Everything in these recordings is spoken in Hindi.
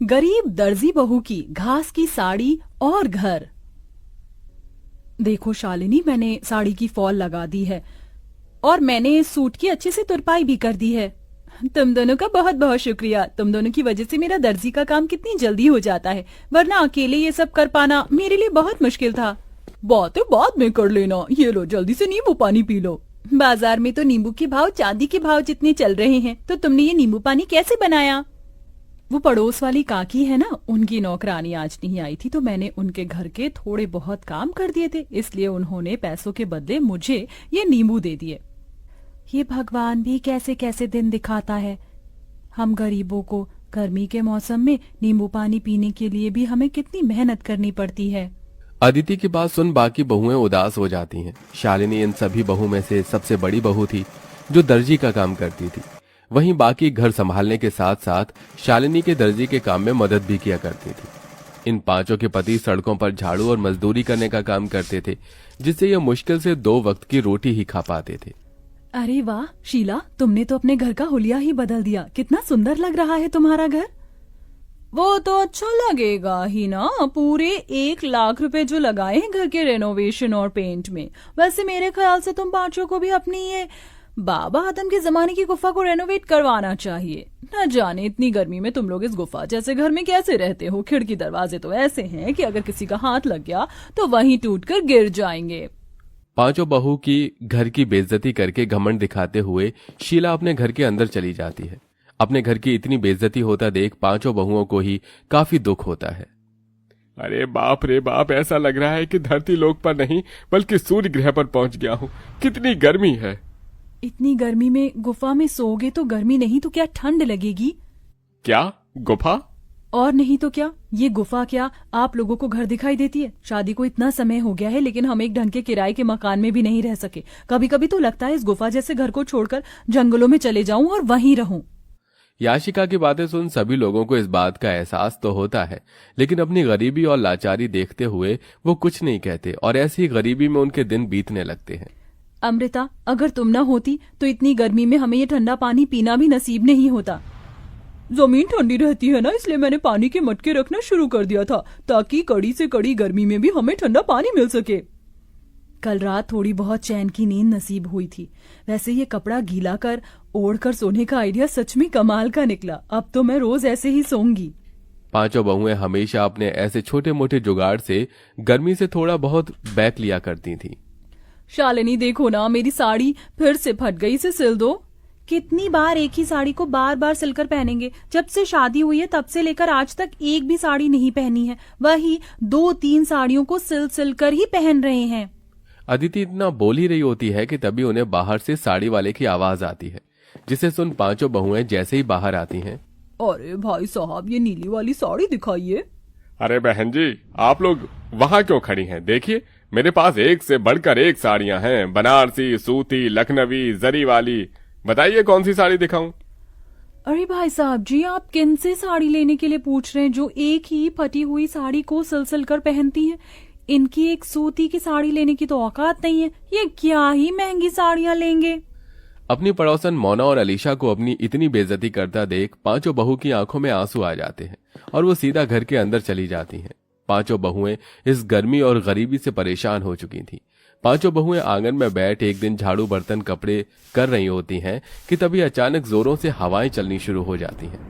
गरीब दर्जी बहू की घास की साड़ी और घर। देखो शालिनी, मैंने साड़ी की फॉल लगा दी है और मैंने सूट की अच्छे से तुरपाई भी कर दी है। तुम दोनों का बहुत बहुत शुक्रिया। तुम दोनों की वजह से मेरा दर्जी का काम कितनी जल्दी हो जाता है, वरना अकेले ये सब कर पाना मेरे लिए बहुत मुश्किल था। बातें बाद में कर लेना, ये लो जल्दी से नींबू पानी पी लो। बाजार में तो नींबू के भाव चांदी के भाव जितने चल रहे हैं, तो तुमने ये नींबू पानी कैसे बनाया? वो पड़ोस वाली काकी है ना, उनकी नौकरानी आज नहीं आई थी, तो मैंने उनके घर के थोड़े बहुत काम कर दिए थे, इसलिए उन्होंने पैसों के बदले मुझे ये नींबू दे दिए। ये भगवान भी कैसे कैसे दिन दिखाता है। हम गरीबों को गर्मी के मौसम में नींबू पानी पीने के लिए भी हमें कितनी मेहनत करनी पड़ती है। अदिति की बात सुन बाकी बहुएं उदास हो जाती हैं। शालिनी इन सभी बहू में से सबसे बड़ी बहू थी जो दर्जी का काम करती थी। वहीं बाकी घर संभालने के साथ साथ शालिनी के दर्जी के काम में मदद भी किया करती थी। इन पांचों के पति सड़कों पर झाड़ू और मजदूरी करने का काम करते थे, जिससे ये मुश्किल से 2 वक्त की रोटी ही खा पाते थे। अरे वाह शीला, तुमने तो अपने घर का हुलिया ही बदल दिया। कितना सुंदर लग रहा है तुम्हारा घर। वो तो अच्छा लगेगा ही ना, पूरे 1 लाख रुपए जो लगाए हैं घर के रेनोवेशन और पेंट में। वैसे मेरे ख्याल से तुम पांचों को भी अपनी ये बाबा आदम के जमाने की गुफा को रेनोवेट करवाना चाहिए। न जाने इतनी गर्मी में तुम लोग इस गुफा जैसे घर में कैसे रहते हो। खिड़की दरवाजे तो ऐसे हैं कि अगर किसी का हाथ लग गया तो वहीं टूटकर गिर जाएंगे। पांचों बहू की घर की बेइज्जती करके घमंड दिखाते हुए शीला अपने घर के अंदर चली जाती है। अपने घर की इतनी बेइज्जती होता देख पांचों बहुओं को ही काफी दुख होता है। अरे बाप रे बाप, ऐसा लग रहा है कि धरती लोक पर नहीं बल्कि सूर्य ग्रह पर पहुंच गया हूँ। कितनी गर्मी है। इतनी गर्मी में गुफा में सोओगे तो गर्मी नहीं तो क्या ठंड लगेगी? क्या गुफा? और नहीं तो क्या, ये गुफा क्या आप लोगों को घर दिखाई देती है? शादी को इतना समय हो गया है लेकिन हम एक ढंग के किराए के मकान में भी नहीं रह सके। कभी कभी तो लगता है इस गुफा जैसे घर को छोड़कर जंगलों में चले जाऊं और वहीं रहूं। याशिका की बातें सुन सभी लोगों को इस बात का एहसास तो होता है, लेकिन अपनी गरीबी और लाचारी देखते हुए वो कुछ नहीं कहते और ऐसी ही गरीबी में उनके दिन बीतने लगते हैं। अमृता, अगर तुम न होती तो इतनी गर्मी में हमें ये ठंडा पानी पीना भी नसीब नहीं होता। जमीन ठंडी रहती है ना, इसलिए मैंने पानी के मटके रखना शुरू कर दिया था ताकि कड़ी से कड़ी गर्मी में भी हमें ठंडा पानी मिल सके। कल रात थोड़ी बहुत चैन की नींद नसीब हुई थी। वैसे ये कपड़ा गीला कर ओढ़ कर सोने का आइडिया सच में कमाल का निकला। अब तो मैं रोज ऐसे ही सोऊंगी। पांचों बहुएं हमेशा अपने ऐसे छोटे मोटे जुगाड़ से गर्मी से थोड़ा बहुत बैक लिया करती थी। शालिनी देखो ना, मेरी साड़ी फिर से फट गई, इसे सिल दो। कितनी बार एक ही साड़ी को बार बार सिलकर पहनेंगे? जब से शादी हुई है तब से लेकर आज तक एक भी साड़ी नहीं पहनी है। वही 2-3 साड़ियों को सिल कर ही पहन रहे हैं। अदिति इतना बोल ही रही होती है कि तभी उन्हें बाहर से साड़ी वाले की आवाज आती है, जिसे सुन पांचों बहुएं जैसे ही बाहर आती हैं। अरे भाई साहब, ये नीली वाली साड़ी दिखाइए। अरे बहन जी, आप लोग वहाँ क्यों खड़ी हैं? देखिए, मेरे पास एक से बढ़कर एक साड़ियाँ हैं। बनारसी, सूती, लखनवी, जरी वाली। बताइए कौन सी साड़ी दिखाऊं? अरे भाई साहब जी, आप किन से साड़ी लेने के लिए पूछ रहे हैं जो एक ही फटी हुई साड़ी को सिल कर पहनती हैं? इनकी एक सूती की साड़ी लेने की तो औकात नहीं है। ये क्या ही महंगी साड़ियां लेंगे। अपनी पड़ोसन मोना और अलीशा को अपनी इतनी बेइज्जती करता देख पांचों बहू की आंखों में आंसू आ जाते हैं और वो सीधा घर के अंदर चली जाती हैं। पांचों बहुएं इस गर्मी और गरीबी से परेशान हो चुकी थीं। पांचों बहुएं आंगन में बैठ एक दिन झाड़ू बर्तन कपड़े कर रही होती हैं कि तभी अचानक जोरों से हवाएं चलनी शुरू हो जाती हैं।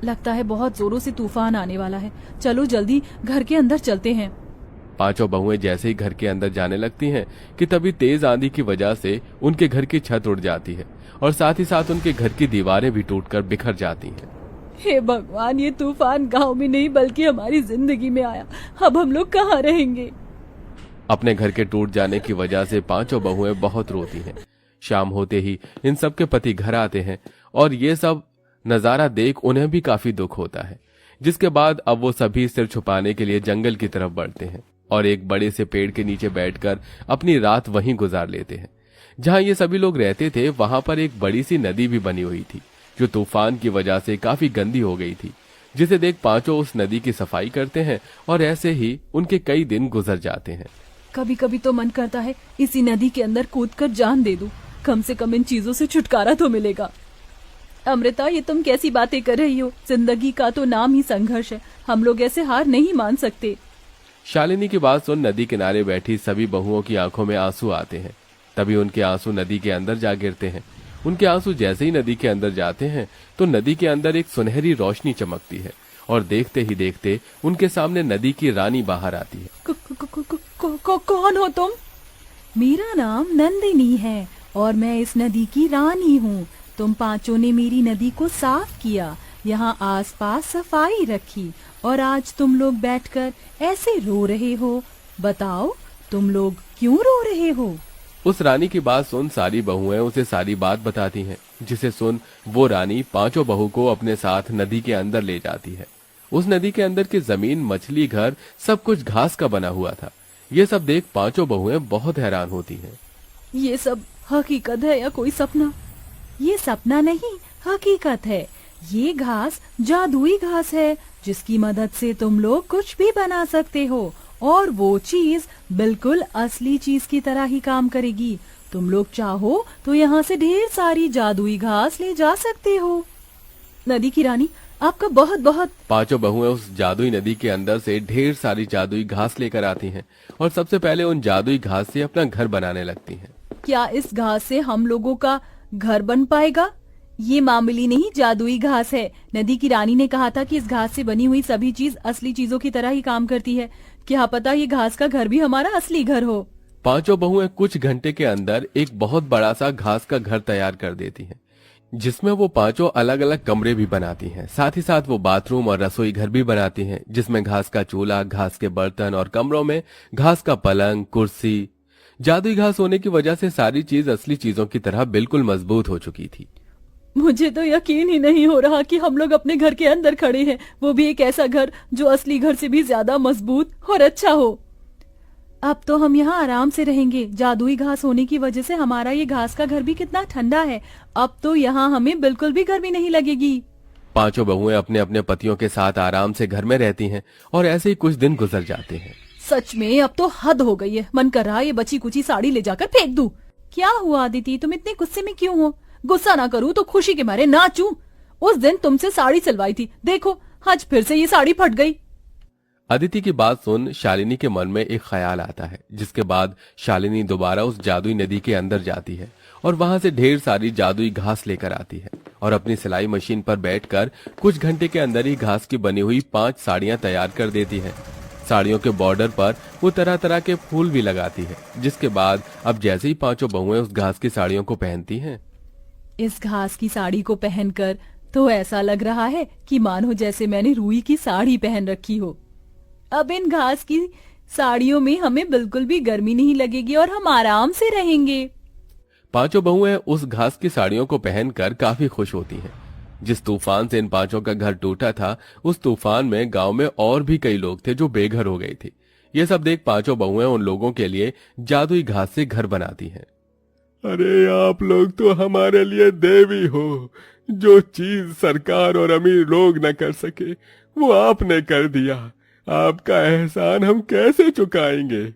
लगता है बहुत जोरों से तूफान आने वाला है। चलो जल्दी घर के अंदर चलते हैं। पांचों बहुएं जैसे ही घर के अंदर जाने लगती हैं कि तभी तेज आंधी की वजह से उनके घर की छत उड़ जाती है और साथ ही साथ उनके घर की दीवारें भी टूटकर बिखर जाती हैं। हे भगवान, ये तूफान गांव में नहीं बल्कि हमारी जिंदगी में आया। अब हम लोग कहाँ रहेंगे? अपने घर के टूट जाने की वजह से पांचों बहुएं बहुत रोती हैं। शाम होते ही इन सब के पति घर आते हैं और ये सब नजारा देख उन्हें भी काफी दुख होता है, जिसके बाद अब वो सभी सिर छुपाने के लिए जंगल की तरफ बढ़ते हैं और एक बड़े से पेड़ के नीचे बैठकर अपनी रात वहीं गुजार लेते हैं। जहां ये सभी लोग रहते थे वहां पर एक बड़ी सी नदी भी बनी हुई थी जो तूफान की वजह से काफी गंदी हो गई थी, जिसे देख पांचों उस नदी की सफाई करते हैं और ऐसे ही उनके कई दिन गुजर जाते हैं। कभी कभी तो मन करता है इसी नदी के अंदर कूदकर जान दे दूं, कम से कम इन चीजों से छुटकारा तो मिलेगा। अमृता, ये तुम कैसी बातें कर रही हो? जिंदगी का तो नाम ही संघर्ष है, हम लोग ऐसे हार नहीं मान सकते। शालिनी की बात सुन नदी किनारे बैठी सभी बहुओं की आंखों में आंसू आते हैं। तभी उनके आंसू नदी के अंदर जा गिरते हैं। उनके आंसू जैसे ही नदी के अंदर जाते हैं तो नदी के अंदर एक सुनहरी रोशनी चमकती है और देखते ही देखते उनके सामने नदी की रानी बाहर आती है। कौन हो तुम? मेरा नाम नंदिनी है और मैं इस नदी की रानी हूँ। तुम पांचों ने मेरी नदी को साफ किया, यहाँ आसपास सफाई रखी और आज तुम लोग बैठकर ऐसे रो रहे हो। बताओ, तुम लोग क्यों रो रहे हो? उस रानी की बात सुन सारी बहुएं उसे सारी बात बताती हैं, जिसे सुन वो रानी पांचों बहू को अपने साथ नदी के अंदर ले जाती है। उस नदी के अंदर की जमीन, मछली, घर सब कुछ घास का बना हुआ था। ये सब देख पांचों बहुएं बहुत हैरान होती हैं। ये सब हकीकत है या कोई सपना? ये सपना नहीं, हकीकत है। ये घास जादुई घास है जिसकी मदद से तुम लोग कुछ भी बना सकते हो और वो चीज बिल्कुल असली चीज की तरह ही काम करेगी। तुम लोग चाहो तो यहाँ से ढेर सारी जादुई घास ले जा सकते हो। नदी की रानी, आपका बहुत बहुत। पांचों बहुएं उस जादुई नदी के अंदर से ढेर सारी जादुई घास लेकर आती हैं और सबसे पहले उन जादुई घास से अपना घर बनाने लगती हैं। क्या इस घास से हम लोगों का घर बन पाएगा? ये मामूली नहीं, जादुई घास है। नदी की रानी ने कहा था कि इस घास से बनी हुई सभी चीज असली चीजों की तरह ही काम करती है। क्या पता ये घास का घर भी हमारा असली घर हो। पांचों बहुएं कुछ घंटे के अंदर एक बहुत बड़ा सा घास का घर तैयार कर देती हैं, जिसमें वो पांचों अलग अलग कमरे भी बनाती हैं। साथ ही साथ वो बाथरूम और रसोई घर भी बनाती हैं, जिसमें घास का चूल्हा, घास के बर्तन और कमरों में घास का पलंग, कुर्सी। जादुई घास होने की वजह से सारी चीज असली चीजों की तरह बिल्कुल मजबूत हो चुकी थी। मुझे तो यकीन ही नहीं हो रहा कि हम लोग अपने घर के अंदर खड़े हैं, वो भी एक ऐसा घर जो असली घर से भी ज्यादा मजबूत और अच्छा हो। अब तो हम यहाँ आराम से रहेंगे। जादुई घास होने की वजह से हमारा ये घास का घर भी कितना ठंडा है। अब तो यहाँ हमें बिल्कुल भी गर्मी नहीं लगेगी। पांचों बहुएं अपने अपने पतियों के साथ आराम से घर में रहती हैं और ऐसे ही कुछ दिन गुजर जाते हैं। सच में अब तो हद हो गई है। मन कर रहा है ये बची कुची साड़ी ले जाकर फेंक दूं। क्या हुआ अदिति, तुम इतने गुस्से में क्यों हो? गुस्सा ना करूं तो खुशी के मारे नाचूं। उस दिन तुमसे साड़ी सिलवाई थी, देखो आज फिर से ये साड़ी फट गई। अदिति की बात सुन शालिनी के मन में एक ख्याल आता है, जिसके बाद शालिनी दोबारा उस जादुई नदी के अंदर जाती है और वहां से ढेर सारी जादुई घास लेकर आती है और अपनी सिलाई मशीन पर बैठकर कुछ घंटे के अंदर ही घास की बनी हुई 5 साड़ियां तैयार कर देती है। साड़ियों के बॉर्डर पर वो तरह तरह के फूल भी लगाती है, जिसके बाद अब जैसे ही पांचों बहुएं उस घास की साड़ियों को पहनती हैं, इस घास की साड़ी को पहनकर तो ऐसा लग रहा है कि मानो जैसे मैंने रुई की साड़ी पहन रखी हो। अब इन घास की साड़ियों में हमें बिल्कुल भी गर्मी नहीं लगेगी और हम आराम से रहेंगे। पांचों बहुएं उस घास की साड़ियों को पहनकर काफी खुश होती हैं। जिस तूफान से इन पांचों का घर टूटा था, उस तूफान में गांव में और भी कई लोग थे जो बेघर हो गए थे। ये सब देख पांचों बहुएं उन लोगों के लिए जादुई घास से घर बनाती हैं। अरे आप लोग तो हमारे लिए देवी हो। जो चीज सरकार और अमीर लोग न कर सके वो आपने कर दिया। आपका एहसान हम कैसे चुकाएंगे।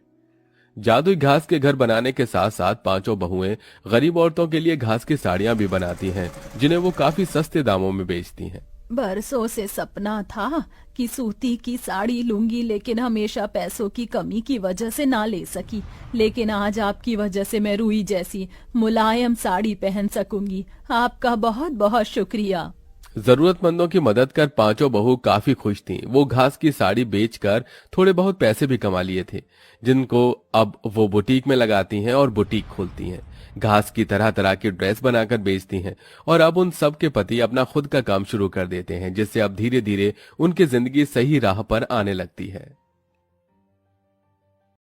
जादुई घास के घर बनाने के साथ साथ पांचों बहुएं गरीब औरतों के लिए घास की साड़ियां भी बनाती हैं, जिन्हें वो काफी सस्ते दामों में बेचती हैं। बरसों से सपना था कि सूती की साड़ी लूंगी, लेकिन हमेशा पैसों की कमी की वजह से ना ले सकी। लेकिन आज आपकी वजह से मैं रुई जैसी मुलायम साड़ी पहन सकूंगी। आपका बहुत बहुत शुक्रिया। जरूरतमंदों की मदद कर पांचों बहू काफी खुश थीं। वो घास की साड़ी बेचकर थोड़े बहुत पैसे भी कमा लिए थे, जिनको अब वो बुटीक में लगाती हैं और बुटीक खोलती हैं। घास की तरह तरह की ड्रेस बनाकर बेचती हैं और अब उन सब के पति अपना खुद का काम शुरू कर देते हैं, जिससे अब धीरे धीरे उनकी जिंदगी सही राह पर आने लगती है।